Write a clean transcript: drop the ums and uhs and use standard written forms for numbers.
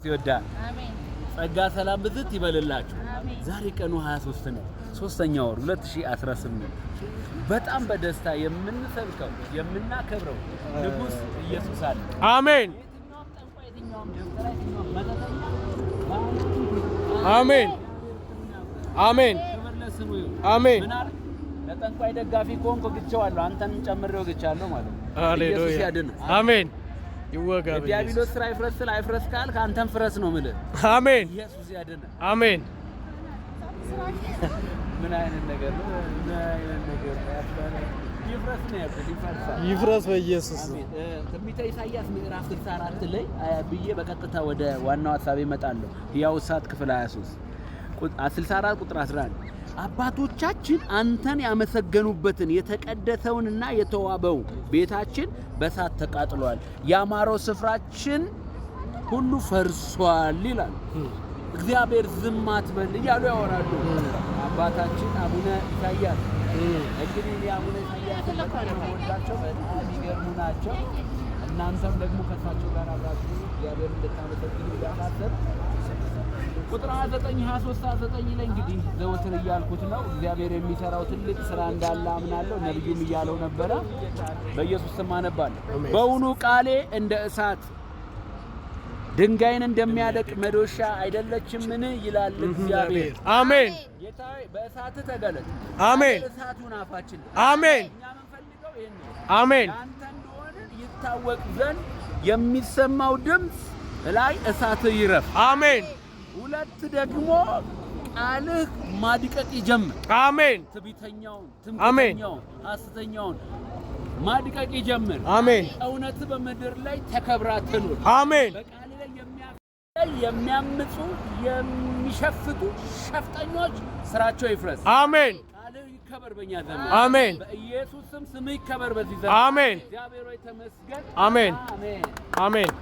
ይወዳል። አሜን። ጸጋ ሰላም ብዝት ይበልላችሁ። ዛሬ ቀኑ 23 ነው፣ 3ኛ ወር 2018። በጣም በደስታ የምንሰብከው የምናከብረው ንጉስ ኢየሱስ አለ። አሜን የትኛውም ጠንቋይ፣ የትኛውም ደብተራ፣ የትኛውም መተተኛ አሜን አሜን ክብር ለስሙ ይሁን። አሜን። ምን አለ? ለጠንቋይ ደጋፊ ከሆንኩ ግቼዋለሁ፣ አንተንም ጨምሬው ግቻለሁ ማለት ነው። ሃሌሉያ ኢየሱስ ያድን። አሜን። ይወጋ የዲያብሎስ ስራ ይፍረስ ስል አይፍረስ ካል ካንተም ፍረስ ነው የምልህ። አሜን ኢየሱስ ያድን። አሜን። ምን አይነት ነገር ነው? ምን አይነት ነገር ነው? ይፍረስ ነው ያልኩት፣ ይፍረስ በኢየሱስ። ትንቢተ ኢሳይያስ ምዕራፍ 64 ላይ ብዬ በቀጥታ ወደ ዋናው ሐሳብ እመጣለሁ። ሕያው እሳት ክፍል 23 64 ቁጥር 11 አባቶቻችን አንተን ያመሰገኑበትን የተቀደሰውንና የተዋበው ቤታችን በእሳት ተቃጥሏል፣ ያማረው ስፍራችን ሁሉ ፈርሷል ይላል። እግዚአብሔር ዝም አትበል እያሉ ያወራሉ አባታችን አቡነ ኢሳይያስ። እንግዲህ አቡነ ኢሳይያስ ወዳቸው በጣም የሚገርሙ ናቸው። እናንተም ደግሞ ከእሳቸው ጋር አብራችሁ እግዚአብሔር እንድታመሰግኑ እያሳሰብ ቁጥር 29 23 29 ላይ እንግዲህ ዘወትር እያልኩት ነው። እግዚአብሔር የሚሰራው ትልቅ ስራ እንዳለ አምናለሁ። ነብዩም እያለው ነበረ። በኢየሱስ ስም አነባለሁ። በውኑ ቃሌ እንደ እሳት ድንጋይን እንደሚያደቅ መዶሻ አይደለችምን? ይላል እግዚአብሔር። አሜን። ጌታዬ በእሳት ተገለጥ። አሜን። እሳቱን አፋችን። አሜን። እኛ የምንፈልገው ይሄን ነው። አሜን። አንተ እንደሆነ ይታወቅ ዘንድ የሚሰማው ድምፅ ላይ እሳት ይረፍ። አሜን። ሁለት ደግሞ ቃልህ ማድቀቅ ይጀምር። አሜን። ትዕቢተኛውን፣ ትምክህተኛውን፣ ሐሰተኛውን ማድቀቅ ይጀምር። አሜን። እውነት በምድር ላይ ተከብራ ትኑር። አሜን። በቃል ላይ የሚያምፁ የሚሸፍቱ ሸፍጠኞች ስራቸው ይፍረስ። አሜን። ቃልህ ይከበር በእኛ ዘመን። አሜን። በኢየሱስ ስም ስምህ ይከበር በዚህ ዘመን። አሜን። እግዚአብሔር ሆይ ተመስገን። አሜን። አሜን። አሜን።